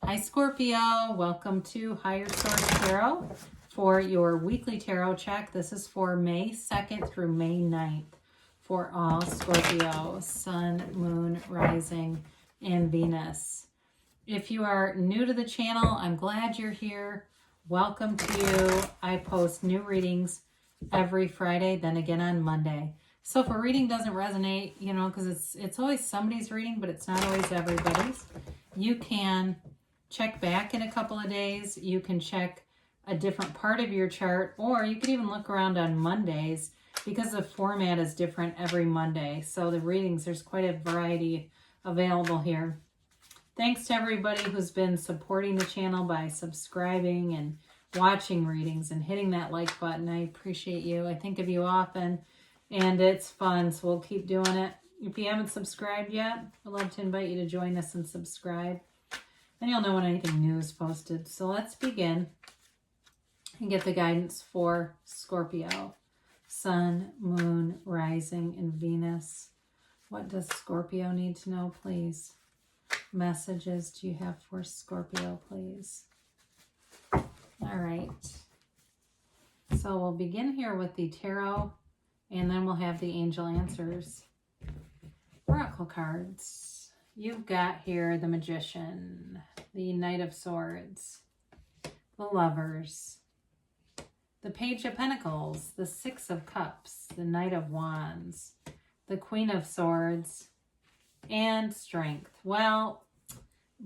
Hi Scorpio, welcome to Higher Source Tarot for your weekly tarot check. This is for May 2nd through May 9th for all Scorpio, Sun, Moon, Rising, and Venus. If you are new to the channel, I'm glad you're here. Welcome to you. I post new readings every Friday, then again on Monday. So if a reading doesn't resonate, because it's always somebody's reading, but it's not always everybody's, you can check back in a couple of days. You can check a different part of your chart, or you can even look around on Mondays because the format is different every Monday. So the readings, there's quite a variety available here. Thanks to everybody who's been supporting the channel by subscribing and watching readings and hitting that like button. I appreciate you. I think of you often, and it's fun, so we'll keep doing it. If you haven't subscribed yet, I'd love to invite you to join us and subscribe. And you'll know when anything new is posted. So let's begin and get the guidance for Scorpio. Sun, Moon, Rising, and Venus. What does Scorpio need to know, please? Messages do you have for Scorpio, please? All right. So we'll begin here with the tarot, and then we'll have the angel answers. Oracle cards. You've got here the Magician, the Knight of Swords, the Lovers, the Page of Pentacles, the Six of Cups, the Knight of Wands, the Queen of Swords, and Strength. Well,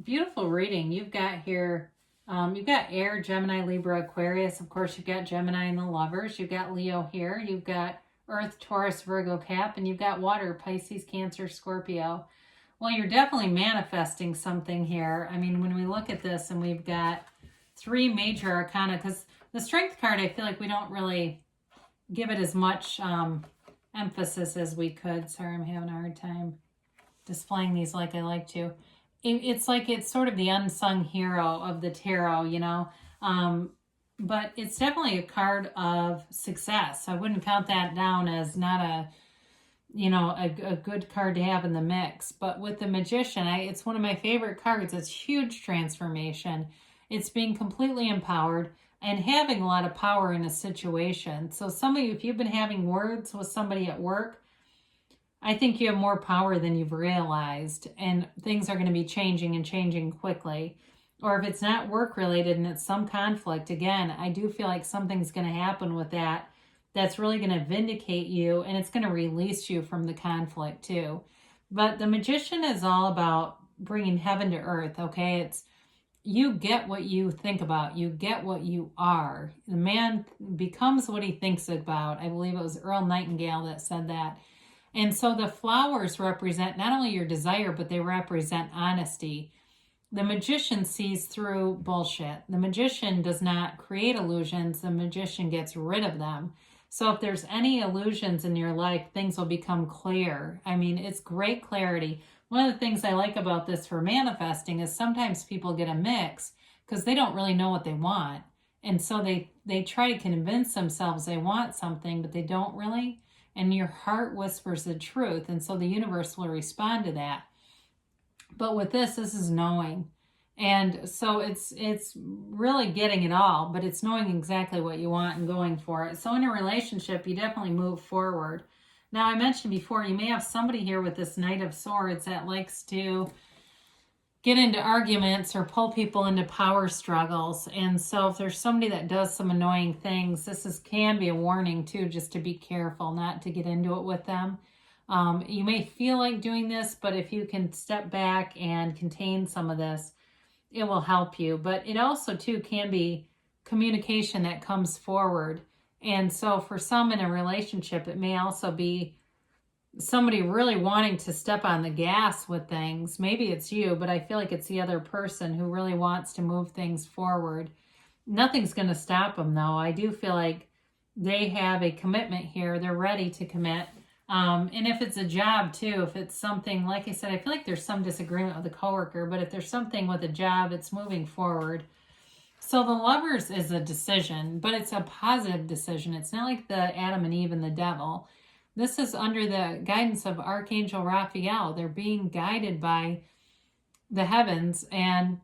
beautiful reading. You've got here, you've got Air, Gemini, Libra, Aquarius. Of course, you've got Gemini and the Lovers. You've got Leo here. You've got Earth, Taurus, Virgo, Cap, and you've got Water, Pisces, Cancer, Scorpio. Well, you're definitely manifesting something here. I mean, when we look at this and we've got three major arcana, because the Strength card, I feel like we don't really give it as much emphasis as we could. Sorry, I'm having a hard time displaying these like I like to. It's like it's sort of the unsung hero of the tarot, but it's definitely a card of success. I wouldn't count that down as not a good card to have in the mix. But with the Magician, it's one of my favorite cards. It's huge transformation. It's being completely empowered and having a lot of power in a situation. So some of you, if you've been having words with somebody at work, I think you have more power than you've realized, and things are going to be changing and changing quickly. Or if it's not work related and it's some conflict, again, I do feel like something's going to happen with that that's really going to vindicate you, and it's going to release you from the conflict too. But the Magician is all about bringing heaven to earth, okay? It's you get what you think about. You get what you are. The man becomes what he thinks about. I believe it was Earl Nightingale that said that. And so the flowers represent not only your desire, but they represent honesty. The Magician sees through bullshit. The Magician does not create illusions. The Magician gets rid of them. So if there's any illusions in your life, things will become clear. I mean, it's great clarity. One of the things I like about this for manifesting is sometimes people get a mix because they don't really know what they want. And so they try to convince themselves they want something, but they don't really. And your heart whispers the truth. And so the universe will respond to that. But with this is knowing. And so it's really getting it all, but it's knowing exactly what you want and going for it. So in a relationship, you definitely move forward. Now, I mentioned before, you may have somebody here with this Knight of Swords that likes to get into arguments or pull people into power struggles. And so if there's somebody that does some annoying things, can be a warning too, just to be careful not to get into it with them. You may feel like doing this, but if you can step back and contain some of this, it will help you. But it also too can be communication that comes forward. And so for some in a relationship, it may also be somebody really wanting to step on the gas with things. Maybe it's you, but I feel like it's the other person who really wants to move things forward. Nothing's going to stop them though. I do feel like they have a commitment here. They're ready to commit. And if it's a job too, if it's something, like I said, I feel like there's some disagreement with a coworker, but if there's something with a job, it's moving forward. So the Lovers is a decision, but it's a positive decision. It's not like the Adam and Eve and the devil. This is under the guidance of Archangel Raphael. They're being guided by the heavens, and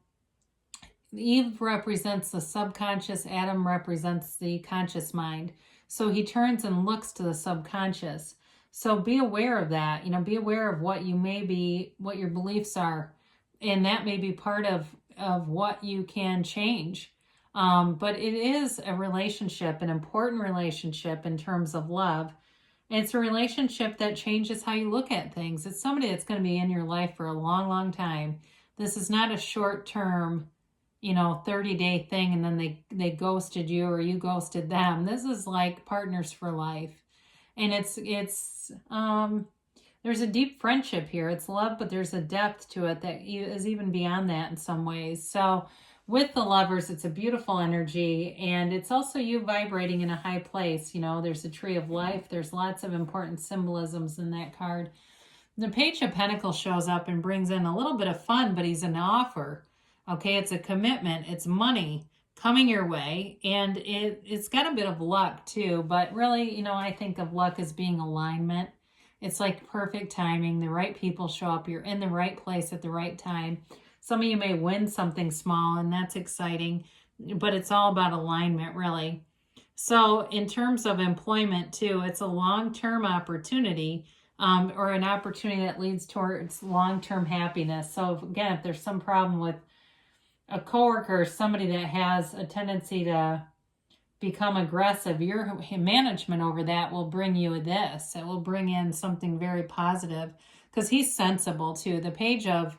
Eve represents the subconscious, Adam represents the conscious mind. So he turns and looks to the subconscious. So be aware of that. Be aware of what you may be, what your beliefs are. And that may be part of what you can change. But it is a relationship, an important relationship in terms of love. It's a relationship that changes how you look at things. It's somebody that's going to be in your life for a long, long time. This is not a short-term 30-day thing and then they ghosted you or you ghosted them. This is like partners for life. And it's there's a deep friendship here. It's love, but there's a depth to it that is even beyond that in some ways. So with the lovers, it's a beautiful energy, and it's also you vibrating in a high place. There's a tree of life. There's lots of important symbolisms in that card. The Page of Pentacles shows up and brings in a little bit of fun, but he's an offer. Okay, it's a commitment. It's money coming your way, and it's got a bit of luck too. But really, I think of luck as being alignment. It's like perfect timing. The right people show up. You're in the right place at the right time. Some of you may win something small, and that's exciting, but it's all about alignment, really. So in terms of employment too, it's a long-term opportunity, or an opportunity that leads towards long-term happiness. So again, if there's some problem with a coworker or somebody that has a tendency to become aggressive, your management over that will bring you this. It will bring in something very positive because he's sensible too. The Page of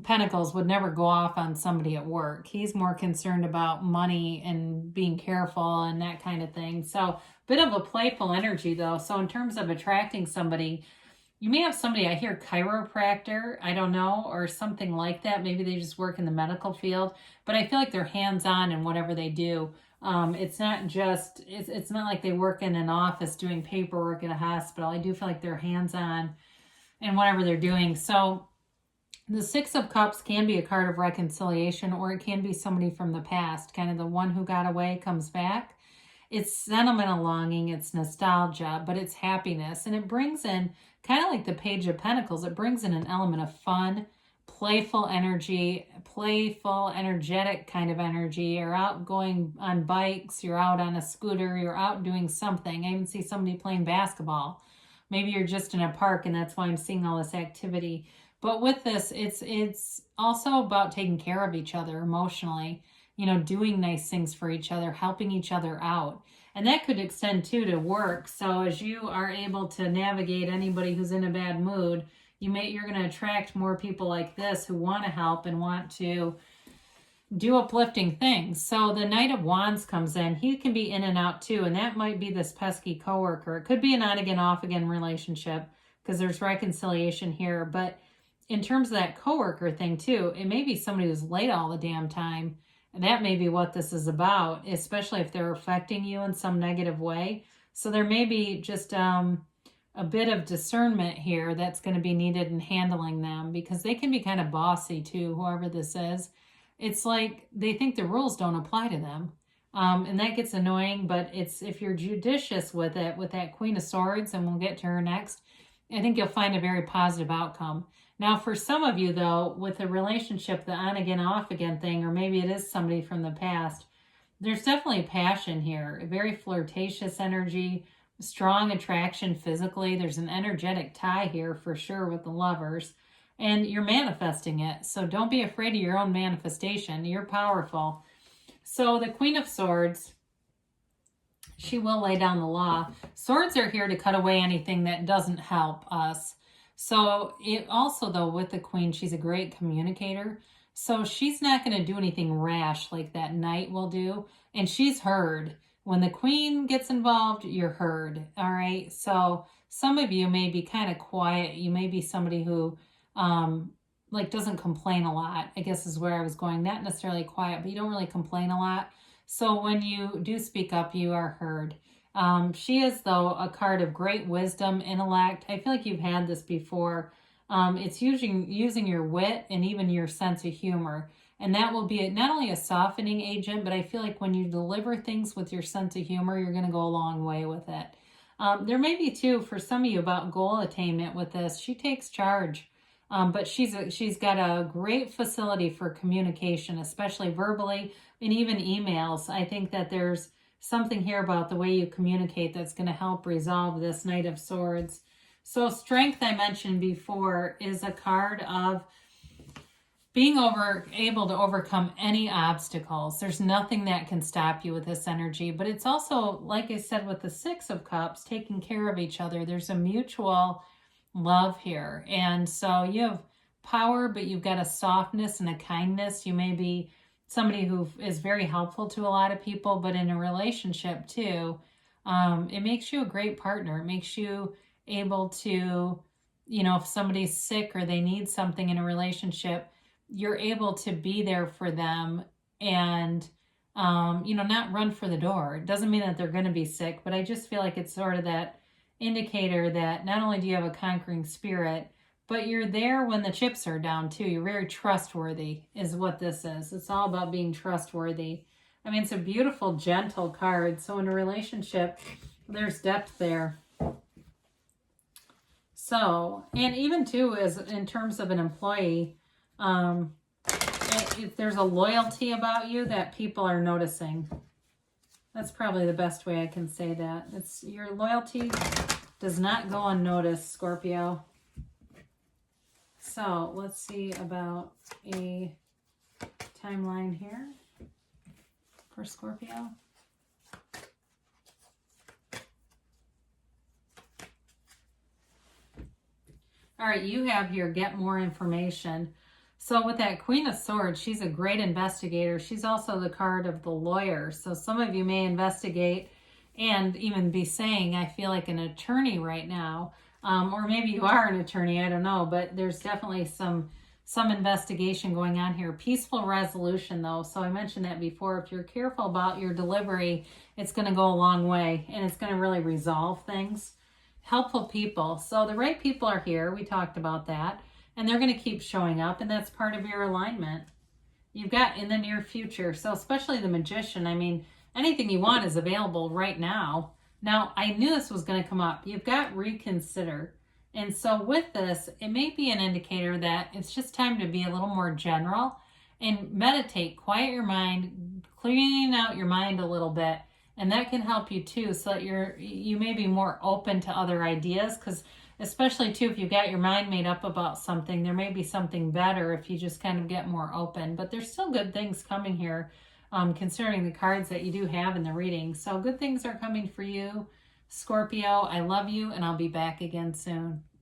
Pentacles would never go off on somebody at work. He's more concerned about money and being careful and that kind of thing. So bit of a playful energy though. So in terms of attracting somebody, you may have somebody, I hear chiropractor, I don't know, or something like that. Maybe they just work in the medical field, but I feel like they're hands-on in whatever they do. It's not like they work in an office doing paperwork at a hospital. I do feel like they're hands-on in whatever they're doing. So the Six of Cups can be a card of reconciliation, or it can be somebody from the past, kind of the one who got away comes back. It's sentimental longing, it's nostalgia, but it's happiness. And it brings in, kind of like the Page of Pentacles, it brings in an element of fun, playful energy, playful, energetic kind of energy. You're out going on bikes, you're out on a scooter, you're out doing something. I even see somebody playing basketball. Maybe you're just in a park, and that's why I'm seeing all this activity. But with this, it's also about taking care of each other emotionally, doing nice things for each other, helping each other out. And that could extend too to work. So as you are able to navigate anybody who's in a bad mood, you're going to attract more people like this who want to help and want to do uplifting things. So the Knight of Wands comes in. He can be in and out too, and that might be this pesky coworker. It could be an on again, off again relationship because there's reconciliation here. But in terms of that coworker thing too, it may be somebody who's late all the damn time. And that may be what this is about, especially if they're affecting you in some negative way. So there may be just a bit of discernment here that's going to be needed in handling them, because they can be kind of bossy too, whoever this is. It's like they think the rules don't apply to them. And that gets annoying, but if you're judicious with it, with that Queen of Swords, and we'll get to her next, I think you'll find a very positive outcome. Now, for some of you, though, with a relationship, the on again, off again thing, or maybe it is somebody from the past, there's definitely passion here, a very flirtatious energy, strong attraction physically. There's an energetic tie here for sure with the lovers, and you're manifesting it. So don't be afraid of your own manifestation. You're powerful. So the Queen of Swords, she will lay down the law. Swords are here to cut away anything that doesn't help us. So it also, though, with the Queen, she's a great communicator. So she's not going to do anything rash like that Knight will do. And she's heard. When the Queen gets involved, you're heard. All right. So some of you may be kind of quiet. You may be somebody who doesn't complain a lot, I guess is where I was going. Not necessarily quiet, but you don't really complain a lot. So when you do speak up, you are heard. She is, though, a card of great wisdom, intellect. I feel like you've had this before. It's using your wit and even your sense of humor. And that will be not only a softening agent, but I feel like when you deliver things with your sense of humor, you're going to go a long way with it. There may be, too, for some of you, about goal attainment with this. She takes charge. But she's got a great facility for communication, especially verbally and even emails. I think that there's something here about the way you communicate that's going to help resolve this Knight of Swords. So strength, I mentioned before, is a card of being able to overcome any obstacles. There's nothing that can stop you with this energy. But it's also, like I said, with the Six of Cups, taking care of each other. There's a mutual love here. And so you have power, but you've got a softness and a kindness. You may be somebody who is very helpful to a lot of people, but in a relationship too, it makes you a great partner. It makes you able to, if somebody's sick or they need something in a relationship, you're able to be there for them and, not run for the door. It doesn't mean that they're going to be sick, but I just feel like it's sort of that indicator that not only do you have a conquering spirit, but you're there when the chips are down too. You're very trustworthy is what this is. It's all about being trustworthy. I mean, it's a beautiful, gentle card. So in a relationship, there's depth there. So, and even too, is in terms of an employee, if there's a loyalty about you that people are noticing. That's probably the best way I can say that. It's your loyalty does not go unnoticed, Scorpio. So let's see about a timeline here for Scorpio. All right, you have here, get more information. So with that Queen of Swords, she's a great investigator. She's also the card of the lawyer. So some of you may investigate and even be saying, I feel like an attorney right now. Or maybe you are an attorney, I don't know. But there's definitely some investigation going on here. Peaceful resolution, though. So I mentioned that before. If you're careful about your delivery, it's going to go a long way. And it's going to really resolve things. Helpful people. So the right people are here. We talked about that. And they're going to keep showing up. And that's part of your alignment. You've got in the near future. So especially the Magician. I mean, anything you want is available right now. Now, I knew this was going to come up. You've got reconsider. And so with this, it may be an indicator that it's just time to be a little more general and meditate, quiet your mind, cleaning out your mind a little bit. And that can help you too, so that you may be more open to other ideas, because especially too, if you've got your mind made up about something, there may be something better if you just kind of get more open. But there's still good things coming here, considering the cards that you do have in the reading. So good things are coming for you, Scorpio. I love you, and I'll be back again soon.